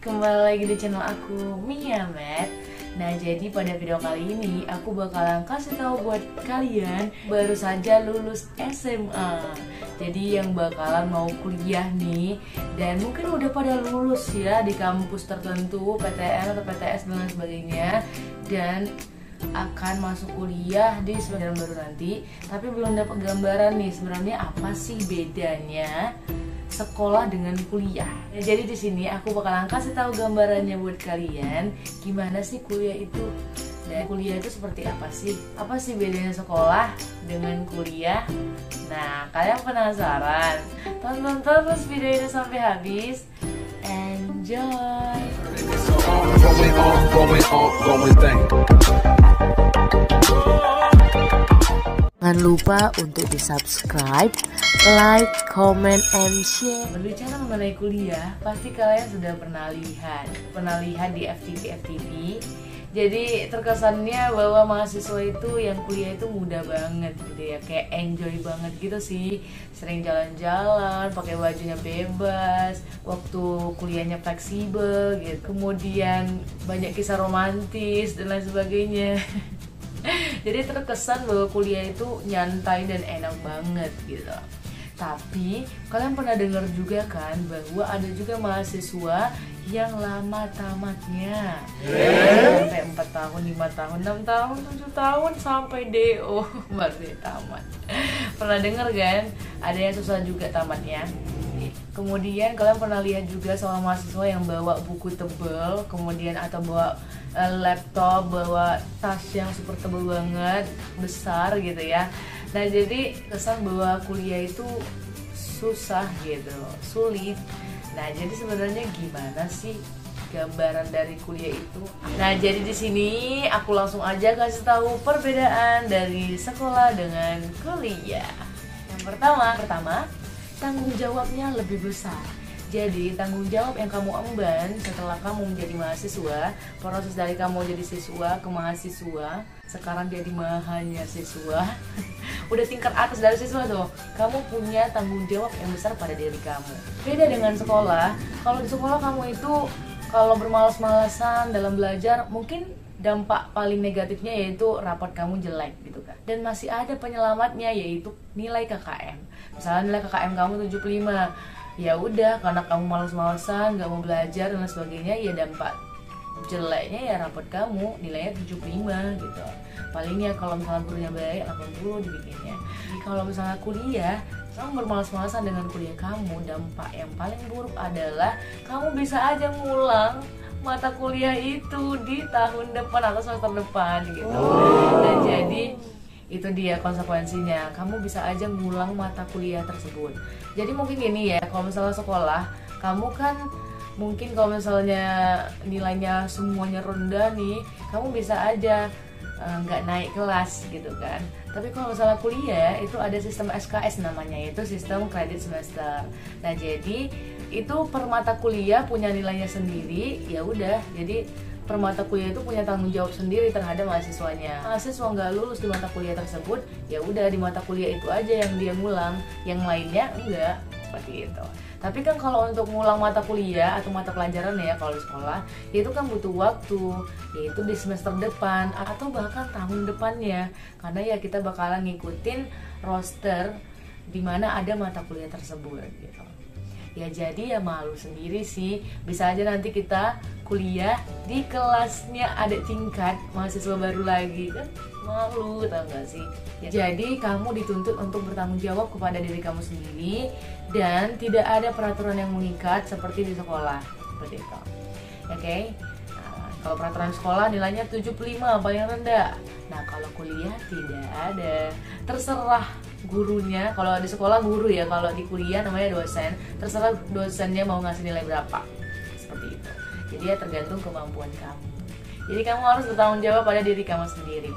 kembali lagi di channel aku Mia Matt. Nah, jadi pada video kali ini aku bakalan kasih tahu buat kalian baru saja lulus SMA. Jadi yang bakalan mau kuliah nih, dan mungkin udah pada lulus ya di kampus tertentu, PTN atau PTS dan lain sebagainya, dan akan masuk kuliah di semester baru nanti, tapi belum dapat gambaran nih sebenarnya apa sih bedanya sekolah dengan kuliah. Ya, jadi di sini aku bakalan kasih tahu gambarannya buat kalian gimana sih kuliah itu. Dan kuliah itu seperti apa sih? Apa sih bedanya sekolah dengan kuliah? Nah, kalian penasaran? Tonton terus video ini sampai habis. Enjoy. Jangan lupa untuk di-subscribe, like, comment, and share. Berbicara mengenai kuliah, pasti kalian sudah pernah lihat di FTV. Jadi terkesannya bahwa mahasiswa itu yang kuliah itu mudah banget gitu ya, kayak enjoy banget gitu sih. Sering jalan-jalan, pakai bajunya bebas, waktu kuliahnya fleksibel gitu. Kemudian banyak kisah romantis dan lain sebagainya. Jadi terkesan bahwa kuliah itu nyantai dan enak banget gitu. Tapi kalian pernah dengar juga kan bahwa ada juga mahasiswa yang lama tamatnya, sampai 4 tahun, 5 tahun, 6 tahun, 7 tahun sampai DO baru tamat. Pernah dengar kan? Ada yang susah juga tamatnya. Kemudian kalian pernah lihat juga seorang mahasiswa yang bawa buku tebal, kemudian atau bawa laptop, bawa tas yang super tebal banget, besar gitu ya. Nah, jadi kesan bahwa kuliah itu susah gitu, sulit. Nah, jadi sebenarnya gimana sih gambaran dari kuliah itu? Nah, jadi di sini aku langsung aja kasih tahu perbedaan dari sekolah dengan kuliah. Yang pertama, tanggung jawabnya lebih besar. Jadi tanggung jawab yang kamu emban setelah kamu menjadi mahasiswa, proses dari kamu jadi siswa ke mahasiswa, sekarang jadi mahasiswa, udah tingkat atas dari siswa tuh. Kamu punya tanggung jawab yang besar pada diri kamu. Beda dengan sekolah. Kalau di sekolah kamu itu kalau bermalas-malasan dalam belajar, mungkin dampak paling negatifnya yaitu raport kamu jelek gitu kan. Dan masih ada penyelamatnya yaitu nilai KKM. Misalnya nilai KKM kamu 75, ya udah karena kamu malas-malasan, nggak mau belajar dan lain sebagainya, ya dampak jeleknya ya raport kamu nilainya 75 gitu. Palingnya kalau misalnya gurunya baik 80 dibikinnya. Jadi kalau misalnya kuliah, kamu bermalas-malasan dengan kuliah kamu, dampak yang paling buruk adalah kamu bisa aja ngulang mata kuliah itu di tahun depan atau semester depan gitu. Dan jadi itu dia konsekuensinya, kamu bisa aja ngulang mata kuliah tersebut. Jadi mungkin gini ya, kalau misalnya sekolah, kamu kan mungkin kalau misalnya nilainya semuanya rendah nih, kamu bisa aja nggak naik kelas gitu kan. Tapi kalau misalnya kuliah itu ada sistem SKS namanya, yaitu sistem kredit semester. Nah, jadi itu per mata kuliah punya nilainya sendiri, ya udah. Jadi per mata kuliah itu punya tanggung jawab sendiri terhadap mahasiswanya. Mahasiswa nggak lulus di mata kuliah tersebut, ya udah di mata kuliah itu aja yang dia ngulang, yang lainnya enggak, seperti itu. Tapi kan kalau untuk ngulang mata kuliah atau mata pelajaran ya kalau di sekolah, itu kan butuh waktu, yaitu di semester depan atau bahkan tahun depannya, karena ya kita bakalan ngikutin roster di mana ada mata kuliah tersebut gitu. Ya jadi ya malu sendiri sih, bisa aja nanti kita kuliah di kelasnya ada tingkat mahasiswa baru lagi, kan malu, tau gak sih ya. Jadi kamu dituntut untuk bertanggung jawab kepada diri kamu sendiri, dan tidak ada peraturan yang mengikat seperti di sekolah, seperti itu. Oke? Nah, kalau peraturan sekolah nilainya 75 paling rendah. Nah, kalau kuliah tidak ada, terserah gurunya. Kalau di sekolah guru ya, kalau di kuliah namanya dosen, terserah dosennya mau ngasih nilai berapa, seperti itu. Jadi ya tergantung kemampuan kamu. Jadi kamu harus bertanggung jawab pada diri kamu sendiri.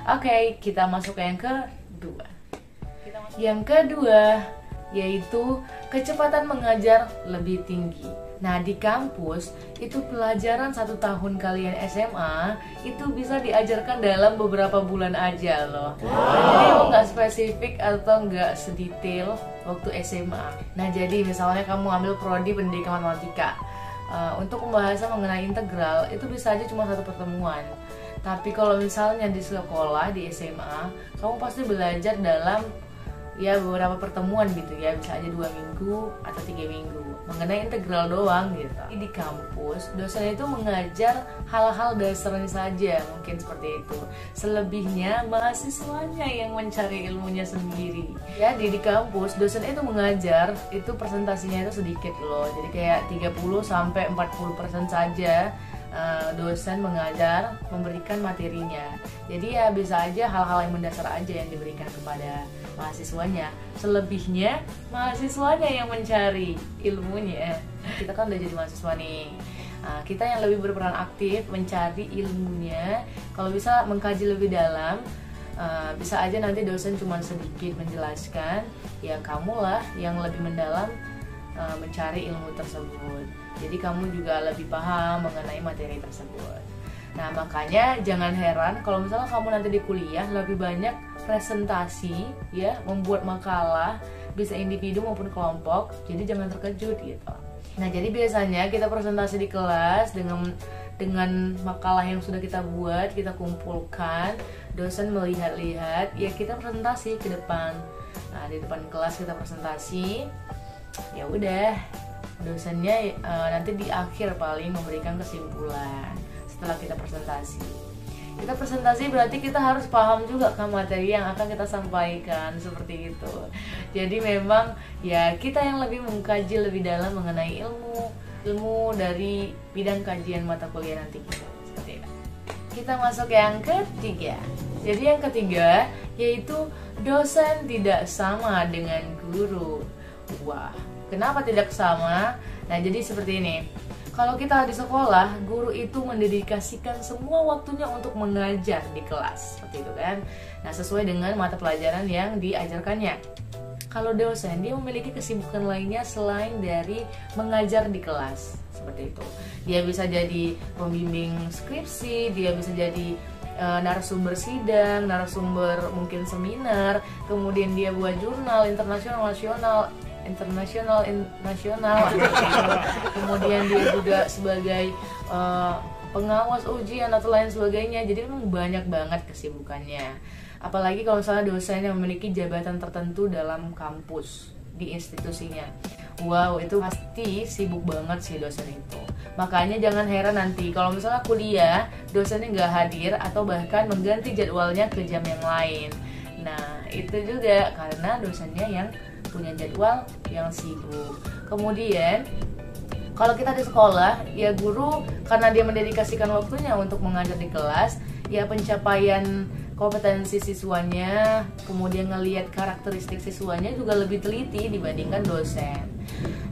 Oke, kita masuk ke yang kedua. Yang kedua yaitu kecepatan mengajar lebih tinggi. Nah, di kampus itu pelajaran 1 tahun kalian SMA itu bisa diajarkan dalam beberapa bulan aja loh. Jadi nggak spesifik atau nggak sedetail waktu SMA. Nah, jadi misalnya kamu ambil prodi pendidikan matematika, untuk pembahasan mengenai integral itu bisa aja cuma satu pertemuan. Tapi kalau misalnya di sekolah, di SMA, kamu pasti belajar dalam ya beberapa pertemuan gitu ya, bisa aja 2 minggu atau 3 minggu mengenai integral doang gitu. Di kampus dosen itu mengajar hal-hal dasarnya saja, mungkin seperti itu. Selebihnya mahasiswanya yang mencari ilmunya sendiri. Ya di kampus dosen itu mengajar itu presentasinya itu sedikit loh, jadi kayak 30-40% saja. Dosen mengajar, memberikan materinya. Jadi ya bisa aja hal-hal yang mendasar aja yang diberikan kepada mahasiswanya. Selebihnya mahasiswanya yang mencari ilmunya. Kita kan udah jadi mahasiswa nih. Kita yang lebih berperan aktif mencari ilmunya. Kalau bisa mengkaji lebih dalam, bisa aja nanti dosen cuma sedikit menjelaskan, ya kamulah yang lebih mendalam mencari ilmu tersebut. Jadi kamu juga lebih paham mengenai materi tersebut. Nah makanya jangan heran kalau misalnya kamu nanti di kuliah lebih banyak presentasi, ya, membuat makalah, bisa individu maupun kelompok. Jadi jangan terkejut gitu. Nah jadi biasanya kita presentasi di kelas dengan makalah yang sudah kita buat, kita kumpulkan, dosen melihat-lihat, ya kita presentasi ke depan. Nah di depan kelas kita presentasi, ya udah dosennya nanti di akhir paling memberikan kesimpulan setelah kita presentasi. Kita presentasi berarti kita harus paham juga kan materi yang akan kita sampaikan, seperti itu. Jadi memang ya kita yang lebih mengkaji lebih dalam mengenai ilmu dari bidang kajian mata kuliah nanti kita. Seperti itu. Kita masuk yang ketiga. Jadi yang ketiga yaitu dosen tidak sama dengan guru. Wah, kenapa tidak sama? Nah jadi seperti ini. Kalau kita di sekolah, guru itu mendedikasikan semua waktunya untuk mengajar di kelas, seperti itu kan. Nah sesuai dengan mata pelajaran yang diajarkannya. Kalau dosen, dia memiliki kesibukan lainnya selain dari mengajar di kelas, seperti itu. Dia bisa jadi pembimbing skripsi, dia bisa jadi narasumber sidang, narasumber mungkin seminar, kemudian dia buat jurnal internasional, nasional. Kemudian dia juga sebagai pengawas ujian atau lain sebagainya. Jadi memang banyak banget kesibukannya. Apalagi kalau misalnya dosen yang memiliki jabatan tertentu dalam kampus di institusinya. Wow, itu pasti sibuk banget sih dosen itu. Makanya jangan heran nanti kalau misalnya kuliah dosennya nggak hadir atau bahkan mengganti jadwalnya ke jam yang lain. Nah itu juga karena dosennya yang punya jadwal yang sibuk. Kemudian kalau kita di sekolah, ya guru karena dia mendedikasikan waktunya untuk mengajar di kelas, ya pencapaian kompetensi siswanya, kemudian ngelihat karakteristik siswanya juga lebih teliti dibandingkan dosen.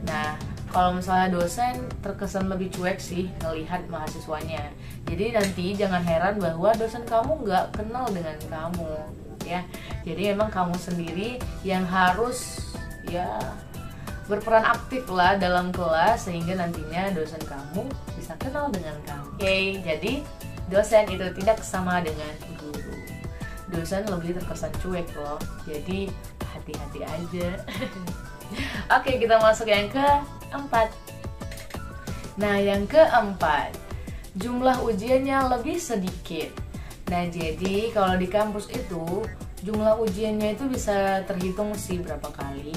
Nah, kalau misalnya dosen terkesan lebih cuek sih ngelihat mahasiswanya. Jadi nanti jangan heran bahwa dosen kamu nggak kenal dengan kamu, ya. Jadi memang kamu sendiri yang harus ya berperan aktif lah dalam kelas sehingga nantinya dosen kamu bisa kenal dengan kamu. Oke, jadi dosen itu tidak sama dengan guru. Dosen lebih terkesan cuek loh. Jadi hati-hati aja. Oke, kita masuk yang keempat. Nah, yang keempat, jumlah ujiannya lebih sedikit. Nah, jadi kalau di kampus itu jumlah ujiannya itu bisa terhitung sih berapa kali.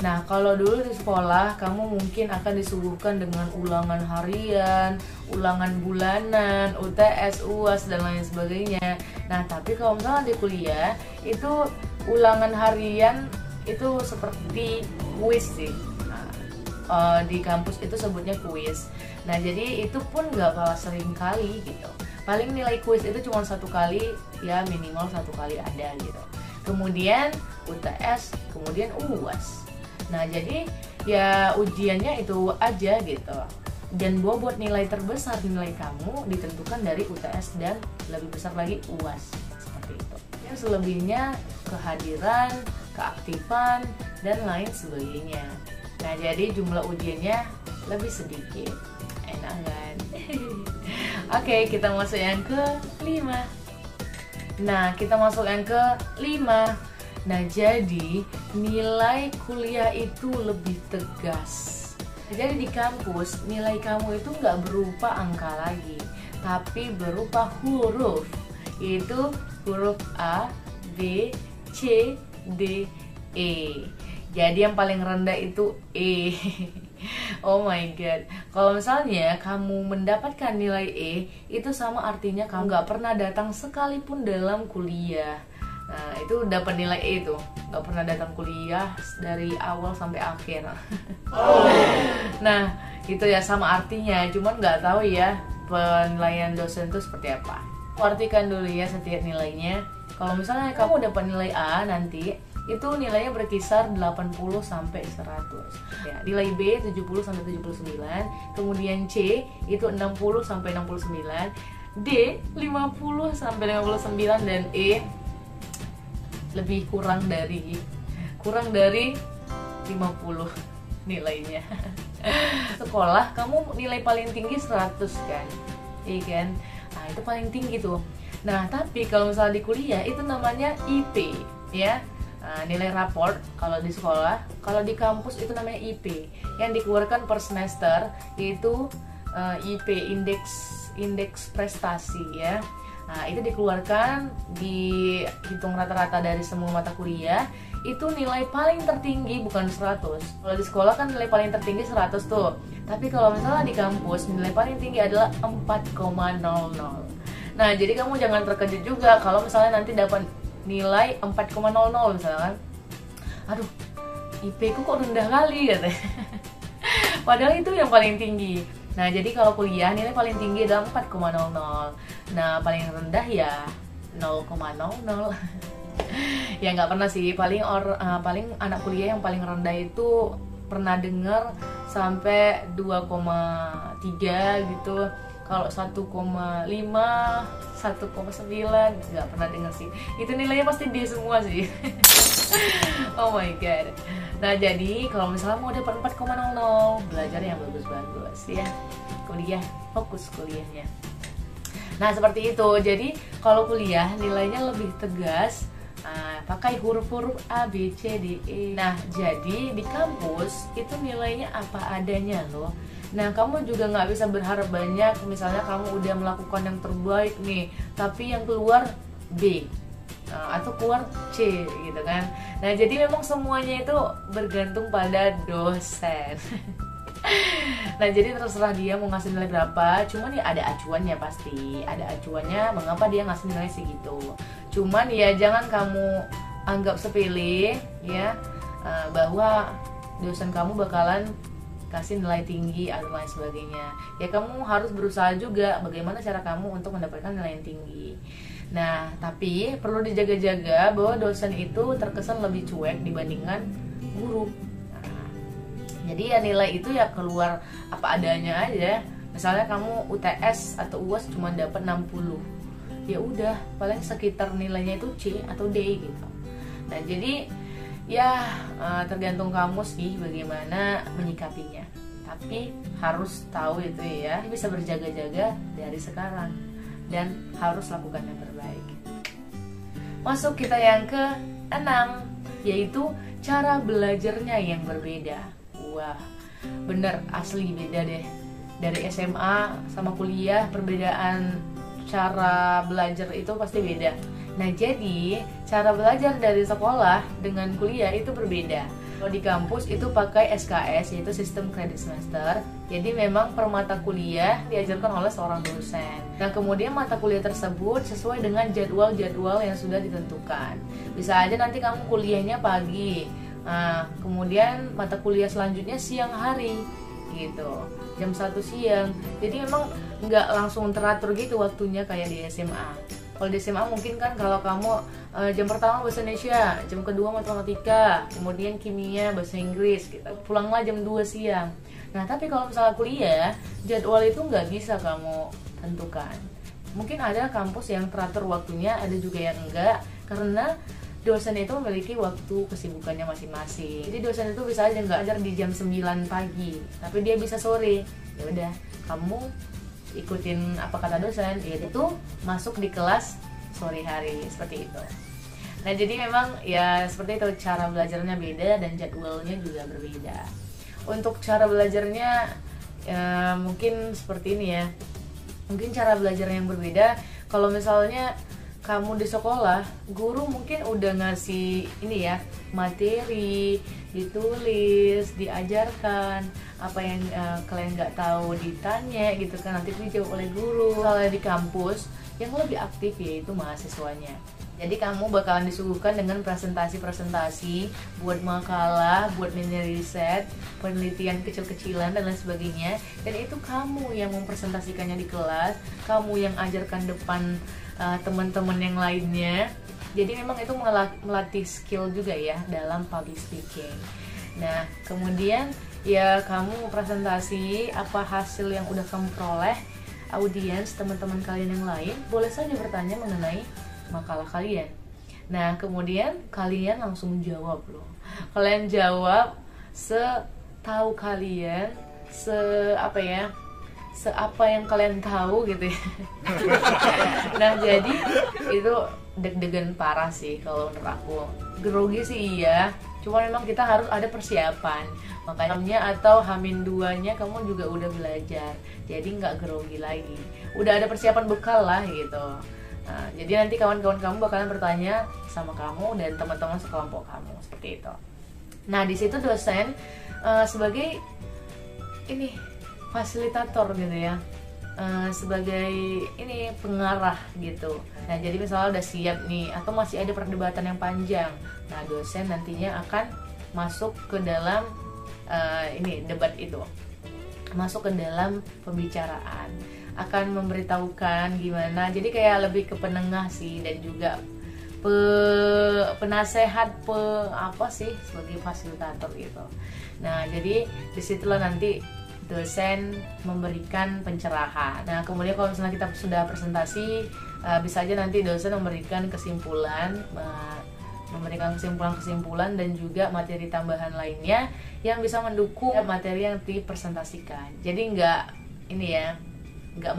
Nah, kalau dulu di sekolah kamu mungkin akan disuguhkan dengan ulangan harian, ulangan bulanan, UTS, UAS dan lain sebagainya. Nah, tapi kalau misalnya di kuliah itu ulangan harian itu seperti kuis sih. Nah, di kampus itu sebutnya kuis. Nah, jadi itu pun nggak kalah sering kali gitu. Paling nilai kuis itu cuma 1 kali, ya minimal 1 kali ada gitu. Kemudian UTS, kemudian UAS. Nah jadi ya ujiannya itu aja gitu. Dan buat nilai terbesar nilai kamu ditentukan dari UTS dan lebih besar lagi UAS, seperti itu. Yang selebihnya kehadiran, keaktifan dan lain sebagainya. Nah jadi jumlah ujiannya lebih sedikit. Enak kan? Oke, kita masuk yang ke-5. Nah, kita masuk yang ke-5. Nah, jadi nilai kuliah itu lebih tegas. Jadi di kampus nilai kamu itu nggak berupa angka lagi, tapi berupa huruf, yaitu huruf A, B, C, D, E. Jadi yang paling rendah itu E. Oh my god. Kalau misalnya kamu mendapatkan nilai E, itu sama artinya kamu nggak pernah datang sekalipun dalam kuliah. Nah, itu dapat nilai E tuh, nggak pernah datang kuliah dari awal sampai akhir. Nah, itu ya sama artinya, cuman nggak tahu ya penilaian dosen itu seperti apa. Artikan dulu ya setiap nilainya. Kalau misalnya kamu dapat nilai A nanti, itu nilainya berkisar 80 sampai 100. Ya, nilai B 70 sampai 79, kemudian C itu 60 sampai 69, D 50 sampai 59 dan E lebih kurang dari 50 nilainya. Sekolah kamu nilai paling tinggi 100 kan? Iya kan? Nah, itu paling tinggi tuh. Nah, tapi kalau misalnya di kuliah itu namanya IP, ya. Nah, nilai raport kalau di sekolah, kalau di kampus itu namanya IP yang dikeluarkan per semester, yaitu IP, indeks prestasi ya. Nah, itu dikeluarkan, dihitung rata-rata dari semua mata kuliah, itu nilai paling tertinggi bukan 100. Kalau di sekolah kan nilai paling tertinggi 100 tuh. Tapi kalau misalnya di kampus nilai paling tinggi adalah 4,00. Nah, jadi kamu jangan terkejut juga kalau misalnya nanti dapat nilai 4,00 misalkan. Aduh, IP ku kok rendah kali katanya. Padahal itu yang paling tinggi. Nah, jadi kalau kuliah nilai paling tinggi adalah 4,00. Nah, paling rendah ya 0,00. Ya nggak pernah sih, paling anak kuliah yang paling rendah itu pernah dengar sampai 2,3 gitu. Kalau 1,5, 1,9 nggak pernah dengar sih. Itu nilainya pasti D semua sih. Oh my god. Nah, jadi kalau misalnya mau dapat 4,00, belajar yang bagus-bagus ya. Kuliah, fokus kuliahnya. Nah, seperti itu. Jadi kalau kuliah nilainya lebih tegas, pakai huruf-huruf A, B, C, D, E. Nah, jadi di kampus itu nilainya apa adanya loh. Nah, kamu juga nggak bisa berharap banyak. Misalnya kamu udah melakukan yang terbaik nih, tapi yang keluar B atau keluar C gitu kan. Nah, jadi memang semuanya itu bergantung pada dosen. Nah, jadi terserah dia mau ngasih nilai berapa. Cuman ya ada acuannya, pasti ada acuannya mengapa dia ngasih nilai segitu. Cuman ya jangan kamu anggap sepele ya, bahwa dosen kamu bakalan kasih nilai tinggi atau lain sebagainya. Ya kamu harus berusaha juga bagaimana cara kamu untuk mendapatkan nilai yang tinggi. Nah, tapi perlu dijaga-jaga bahwa dosen itu terkesan lebih cuek dibandingkan guru. Nah, jadi ya nilai itu ya keluar apa adanya aja. Misalnya kamu UTS atau UAS cuma dapat 60, ya udah paling sekitar nilainya itu C atau D gitu. Nah, jadi ya tergantung kamu sih bagaimana menyikapinya. Tapi harus tahu itu ya, bisa berjaga-jaga dari sekarang dan harus lakukan yang terbaik. Masuk kita yang ke-6, yaitu cara belajarnya yang berbeda. Wah, bener asli beda deh. Dari SMA sama kuliah perbedaan cara belajar itu pasti beda. Nah, jadi cara belajar dari sekolah dengan kuliah itu berbeda. Kalau di kampus itu pakai SKS, yaitu sistem kredit semester. Jadi memang per mata kuliah diajarkan oleh seorang dosen. Nah, kemudian mata kuliah tersebut sesuai dengan jadwal-jadwal yang sudah ditentukan. Bisa aja nanti kamu kuliahnya pagi, kemudian mata kuliah selanjutnya siang hari gitu, jam 1 siang. Jadi memang nggak langsung teratur gitu waktunya kayak di SMA. Kalau di SMA mungkin kan kalau kamu jam pertama bahasa Indonesia, jam kedua matematika, kemudian kimia, bahasa Inggris gitu. Pulanglah jam 2 siang. Nah, tapi kalau misalnya kuliah, jadwal itu nggak bisa kamu tentukan. Mungkin ada kampus yang teratur waktunya, ada juga yang enggak, karena dosen itu memiliki waktu kesibukannya masing-masing. Jadi dosen itu bisa aja nggak ajar di jam 9 pagi, tapi dia bisa sore. Ya udah, kamu ikutin apa kata dosen, yaitu masuk di kelas sore hari, seperti itu. Nah, jadi memang ya seperti itu, cara belajarnya beda dan jadwalnya juga berbeda. Untuk cara belajarnya mungkin seperti ini ya. Mungkin cara belajar yang berbeda. Kalau misalnya kamu di sekolah, guru mungkin udah ngasih ini ya, materi, ditulis, diajarkan. Apa yang kalian nggak tahu ditanya gitu kan, nanti dijawab oleh guru. Kalau di kampus, yang lebih aktif yaitu mahasiswanya. Jadi kamu bakalan disuguhkan dengan presentasi-presentasi buat makalah, buat mini riset, penelitian kecil-kecilan dan lain sebagainya. Dan itu kamu yang mempresentasikannya di kelas, kamu yang ajarkan depan teman-teman yang lainnya. Jadi memang itu melatih skill juga ya dalam public speaking. Nah, kemudian ya kamu presentasi apa hasil yang udah kamu peroleh, audiens, teman-teman kalian yang lain boleh saja bertanya mengenai makalah kalian. Nah, kemudian kalian langsung jawab loh. Kalian jawab setahu kalian, seapa yang kalian tahu gitu ya. Nah, jadi itu deg-degan parah sih kalau menurut aku. Grogi sih iya, cuma memang kita harus ada persiapan. Makanya atau H-2-nya kamu juga udah belajar, jadi nggak grogi lagi. Udah ada persiapan bekal lah gitu. Nah, jadi nanti kawan-kawan kamu bakalan bertanya sama kamu dan teman-teman sekelompok kamu seperti itu. Nah, di situ dosen sebagai ini fasilitator gitu ya, sebagai ini pengarah gitu. Nah, jadi misalnya udah siap nih atau masih ada perdebatan yang panjang, nah dosen nantinya akan masuk ke dalam ini debat itu, masuk ke dalam pembicaraan, akan memberitahukan gimana. Jadi kayak lebih ke penengah sih, dan juga penasehat apa sih sebagai fasilitator gitu. Nah, jadi disitulah nanti dosen memberikan pencerahan. Nah, kemudian kalau misalnya kita sudah presentasi, bisa aja nanti dosen memberikan kesimpulan, kesimpulan dan juga materi tambahan lainnya yang bisa mendukung materi yang dipresentasikan. Jadi nggak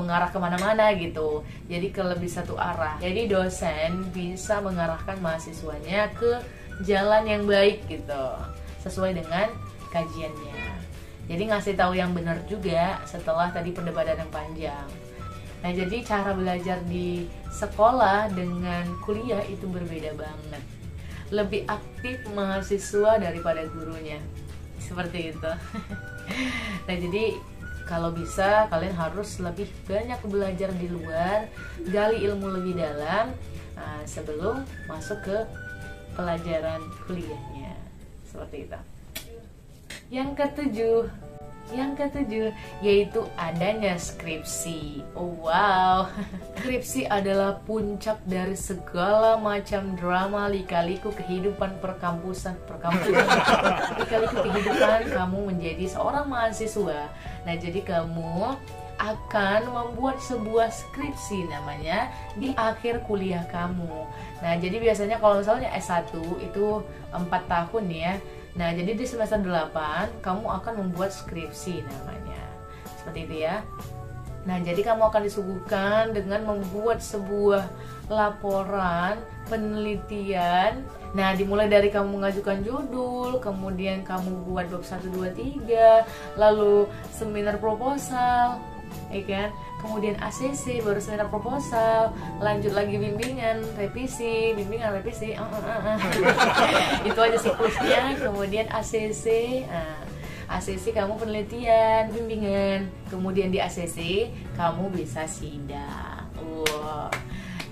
mengarah kemana-mana gitu. Jadi ke lebih satu arah. Jadi dosen bisa mengarahkan mahasiswanya ke jalan yang baik gitu, sesuai dengan kajiannya. Jadi ngasih tahu yang benar juga setelah tadi perdebatan yang panjang. Nah, jadi cara belajar di sekolah dengan kuliah itu berbeda banget. Lebih aktif mahasiswa daripada gurunya. Seperti itu. Nah, jadi kalau bisa kalian harus lebih banyak belajar di luar, gali ilmu lebih dalam sebelum masuk ke pelajaran kuliahnya. Seperti itu. Yang ketujuh yaitu adanya skripsi. Oh wow. Skripsi adalah puncak dari segala macam drama lika-liku kehidupan perkampusan. Lika-liku kehidupan kamu menjadi seorang mahasiswa. Nah, jadi kamu akan membuat sebuah skripsi namanya di akhir kuliah kamu. Nah, jadi biasanya kalau misalnya S1 itu 4 tahun ya. Nah, jadi di semester 8 kamu akan membuat skripsi namanya. Seperti itu ya. Nah, jadi kamu akan disuguhkan dengan membuat sebuah laporan penelitian. Nah, dimulai dari kamu mengajukan judul, kemudian kamu buat bab 1, 2, 3, lalu seminar proposal, ya kan? Kemudian ACC, baru seminar proposal, lanjut lagi bimbingan revisi. Itu aja siklusnya. Kemudian ACC, ACC kamu penelitian, bimbingan. Kemudian di ACC kamu bisa sidang. Wow.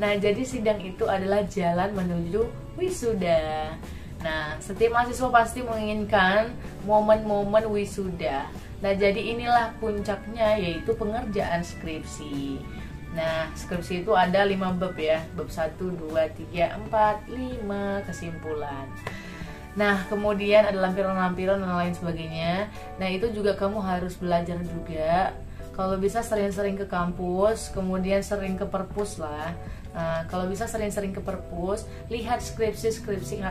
Nah, jadi sidang itu adalah jalan menuju wisuda. Nah, setiap mahasiswa pasti menginginkan momen-momen wisuda. Nah, jadi inilah puncaknya, yaitu pengerjaan skripsi. Nah, skripsi itu ada 5 bab ya. Bab 1, 2, 3, 4, 5, kesimpulan. Nah, kemudian ada lampiran-lampiran dan lain sebagainya. Nah, itu juga kamu harus belajar juga. Kalau bisa sering-sering ke kampus, kemudian sering ke perpus lah. Nah, kalau bisa sering-sering ke perpus, lihat skripsi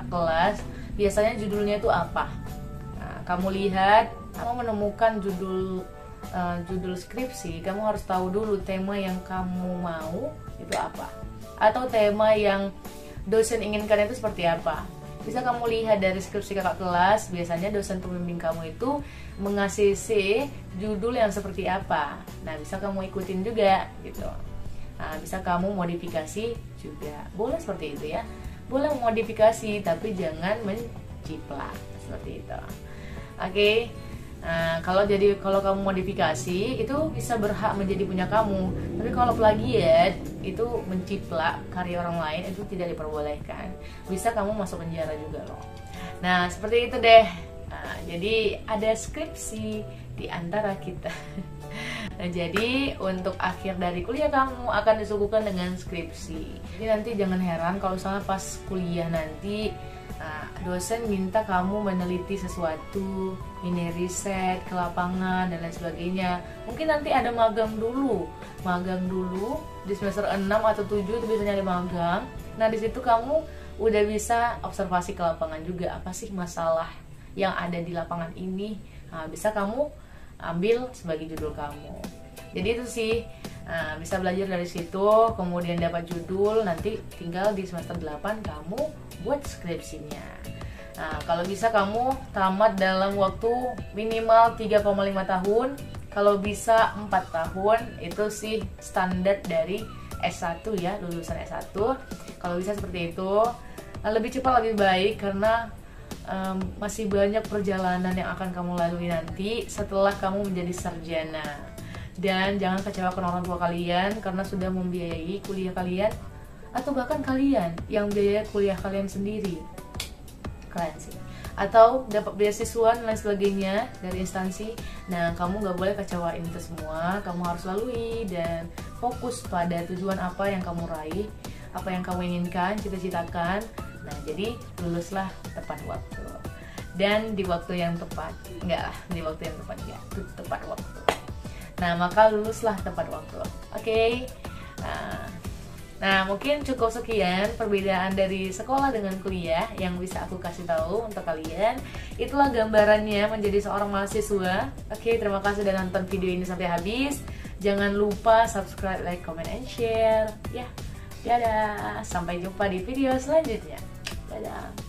kelas. Biasanya judulnya itu apa? Nah, kamu lihat, kamu menemukan judul skripsi, kamu harus tahu dulu tema yang kamu mau itu apa, atau tema yang dosen inginkan itu seperti apa. Bisa kamu lihat dari skripsi kakak kelas, biasanya dosen pembimbing kamu itu mengasih judul yang seperti apa. Nah, bisa kamu ikutin juga gitu. Nah, bisa kamu modifikasi juga. Boleh seperti itu ya. Boleh modifikasi, tapi jangan menciplak seperti itu. Oke. Nah, kalau kamu modifikasi itu bisa berhak menjadi punya kamu. Tapi kalau plagiat itu menciplak karya orang lain itu tidak diperbolehkan. Bisa kamu masuk penjara juga loh. Nah, seperti itu deh. Nah, jadi ada skripsi di antara kita. Nah, jadi untuk akhir dari kuliah kamu akan disuguhkan dengan skripsi. Jadi nanti jangan heran kalau misalnya pas kuliah nanti dosen minta kamu meneliti sesuatu, ini riset ke lapangan dan lain sebagainya. Mungkin nanti ada magang dulu di semester 6 atau 7 itu biasanya ada magang. Nah, di situ kamu udah bisa observasi ke lapangan juga, apa sih masalah yang ada di lapangan ini. Nah, bisa kamu ambil sebagai judul kamu. Jadi itu sih, bisa belajar dari situ, kemudian dapat judul, nanti tinggal di semester 8 kamu buat skripsinya. Nah, kalau bisa kamu tamat dalam waktu minimal 3,5 tahun, kalau bisa 4 tahun, itu sih standar dari S1 ya, lulusan S1. Kalau bisa seperti itu, lebih cepat lebih baik karena masih banyak perjalanan yang akan kamu lalui nanti setelah kamu menjadi sarjana. Dan jangan kecewakan orang tua kalian karena sudah membiayai kuliah kalian, atau bahkan kalian yang biaya kuliah kalian sendiri, kalian sih, atau dapat beasiswa dan lain sebagainya dari instansi. Nah, kamu gak boleh kecewain itu semua. Kamu harus lalui dan fokus pada tujuan apa yang kamu raih, apa yang kamu inginkan, cita-citakan. Nah, jadi luluslah tepat waktu dan di waktu yang tepat. Enggak lah, di waktu yang tepat ya, tepat waktu. Nah, maka luluslah tepat waktu. Oke. Nah, mungkin cukup sekian perbedaan dari sekolah dengan kuliah yang bisa aku kasih tahu untuk kalian. Itulah gambarannya menjadi seorang mahasiswa. Oke, terima kasih sudah nonton video ini sampai habis. Jangan lupa subscribe, like, comment, and share. Ya, dadah. Sampai jumpa di video selanjutnya. Dadah.